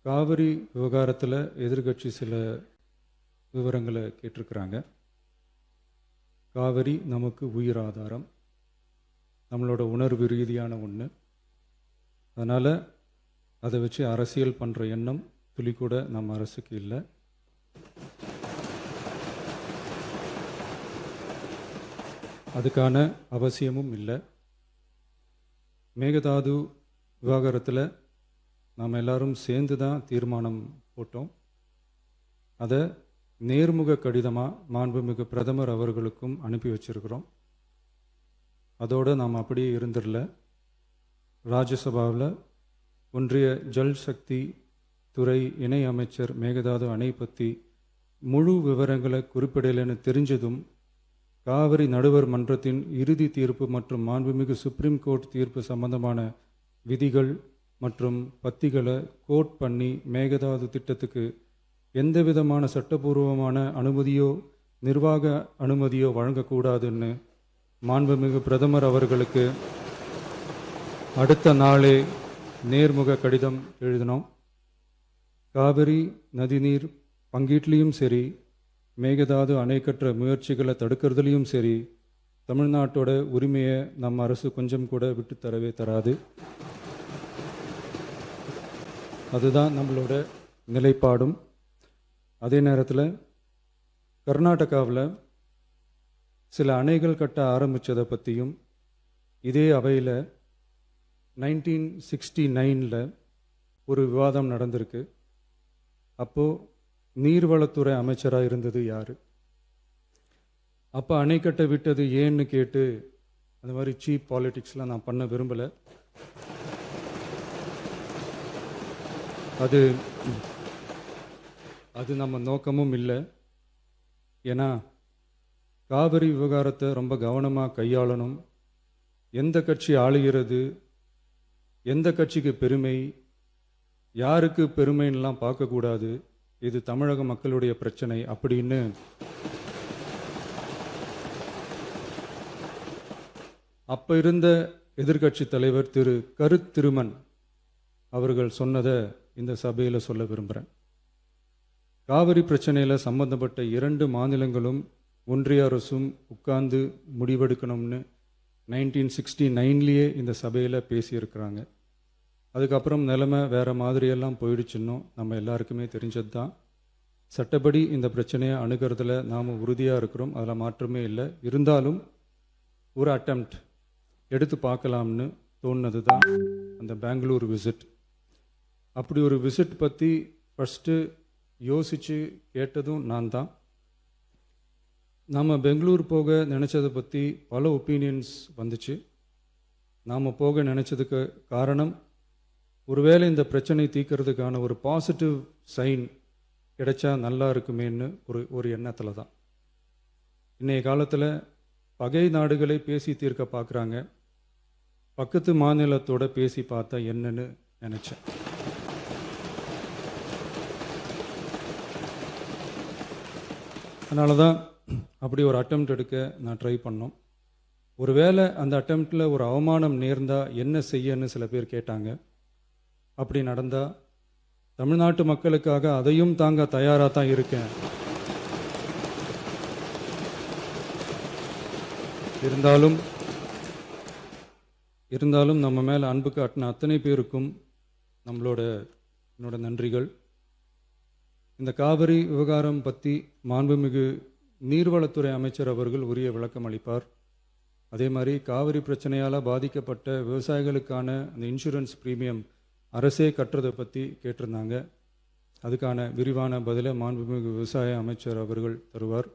காவிரி விவகாரத்தில் எதிர்கட்சி சில விவரங்களை கேட்டிருக்கிறாங்க. காவிரி நமக்கு உயிர் ஆதாரம், நம்மளோட உணர்வு ரீதியான ஒன்று. அதனால் அதை வச்சு அரசியல் பண்ணுற எண்ணம் துளி கூட நம்ம அரசுக்கு இல்லை. அதுக்கான அவசியமும் இல்லை. மேகதாது விவகாரத்தில் நாம் எல்லாரும் சேர்ந்து தான் தீர்மானம் போட்டோம். அதை நேர்முக கடிதமாக மாண்புமிகு பிரதமர் அவர்களுக்கும் அனுப்பி வச்சிருக்கிறோம். அதோடு நாம் அப்படியே இருந்துடல. ராஜ்யசபாவில் ஒன்றிய ஜல் சக்தி துறை இணை அமைச்சர் மேகதாது அணை பற்றி முழு விவரங்களை குறிப்பிடலைன்னு தெரிஞ்சதும் காவிரி நடுவர் மன்றத்தின் இறுதி தீர்ப்பு மற்றும் மாண்புமிகு சுப்ரீம் கோர்ட் தீர்ப்பு சம்பந்தமான விதிகள் மற்றும் பத்திகளை கோட் பண்ணி மேகதாது திட்டத்துக்கு எந்த விதமான சட்டபூர்வமான அனுமதியோ நிர்வாக அனுமதியோ வழங்கக்கூடாதுன்னு மாண்புமிகு பிரதமர் அவர்களுக்கு அடுத்த நாளே நேர்முக கடிதம் எழுதினோம். காவிரி நதிநீர் பங்கீட்லேயும் சரி, மேகதாது அணை கட்டுற முயற்சிகளை தடுக்கிறதுலையும் சரி, தமிழ்நாட்டோட உரிமையை நம்ம அரசு கொஞ்சம் கூட விட்டு தரவே தராது. அதுதான் நம்மளோட நிலைப்பாடும். அதே நேரத்தில் கர்நாடகாவில் சில அணைகள் கட்ட ஆரம்பித்ததை பற்றியும் இதே அவையில் 1969 ஒரு விவாதம் நடந்திருக்கு. அப்போது நீர்வளத்துறை அமைச்சராக இருந்தது யார்? அப்போ அணை கட்ட விட்டது ஏன்னு கேட்டு அந்த மாதிரி சீப் பாலிட்டிக்ஸ்லாம் நான் பண்ண விரும்பலை. அது நம்ம நோக்கமும் இல்லை. ஏன்னா காவிரி விவகாரத்தை ரொம்ப கவனமாக கையாளணும். எந்த கட்சி ஆளுகிறது, எந்த கட்சிக்கு பெருமை, யாருக்கு பெருமைன்னெலாம் பார்க்கக்கூடாது. இது தமிழக மக்களுடைய பிரச்சனை அப்படின்னு அப்போ இருந்த எதிர்கட்சி தலைவர் திரு திருமன் அவர்கள் சொன்னதை இந்த சபையில் சொல்ல விரும்புகிறேன். காவிரி பிரச்சனையில் சம்பந்தப்பட்ட 2 மாநிலங்களும் ஒன்றிய அரசும் உட்கார்ந்து முடிவெடுக்கணும்னு 1969 இந்த சபையில் பேசியிருக்கிறாங்க. அதுக்கப்புறம் நிலைமை வேறு மாதிரியெல்லாம் போயிடுச்சுன்னும் நம்ம எல்லாருக்குமே தெரிஞ்சது தான். சட்டப்படி இந்த பிரச்சனையை அணுகிறதுல நாம் உறுதியாக இருக்கிறோம், அதில் மாற்றமே இல்லை. இருந்தாலும் ஒரு அட்டெம்ப்ட் எடுத்து பார்க்கலாம்னு தோணுனது தான் அந்த பெங்களூர் விசிட். அப்படி ஒரு விசிட் பற்றி ஃபஸ்ட்டு யோசித்து கேட்டதும் நான் தான். நாம் பெங்களூர் போக நினச்சதை பற்றி பல ஒப்பீனியன்ஸ் வந்துச்சு. நாம் போக நினச்சதுக்கு காரணம், ஒருவேளை இந்த பிரச்சனை தீர்க்கறதுக்கான ஒரு பாசிட்டிவ் சைன் கிடைச்சா நல்லா இருக்குமேன்னு ஒரு எண்ணத்தில் தான். இன்றைய காலத்தில் பகை நாடுகளை பேசி தீர்க்க பார்க்குறாங்க. பக்கத்து மாநிலத்தோட பேசி பார்த்தா என்னன்னு நினச்சேன். அதனால தான் அப்படி ஒரு அட்டெம்ப்ட் எடுக்க நான் ட்ரை பண்ணோம். ஒருவேளை அந்த அட்டெம்ப்டில் ஒரு அவமானம் நேர்ந்தால் என்ன செய்யன்னு சில பேர் கேட்டாங்க. அப்படி நடந்தால் தமிழ்நாட்டு மக்களுக்காக அதையும் தாங்க தயாராக தான் இருக்கேன். இருந்தாலும் நம்ம மேலே அன்பு காட்டின அத்தனை பேருக்கும் என்னோட நன்றிகள். இந்த காவிரி விவகாரம் பற்றி மாண்புமிகு நீர்வளத்துறை அமைச்சர் அவர்கள் உரிய விளக்கம் அளிப்பார். அதே மாதிரி காவிரி பிரச்சனையால் பாதிக்கப்பட்ட விவசாயிகளுக்கான அந்த இன்சூரன்ஸ் ப்ரீமியம் அரசே கட்டுறதை பற்றி கேட்டிருந்தாங்க. அதுக்கான விரிவான பதிலை மாண்புமிகு விவசாய அமைச்சர் அவர்கள் தருவார்.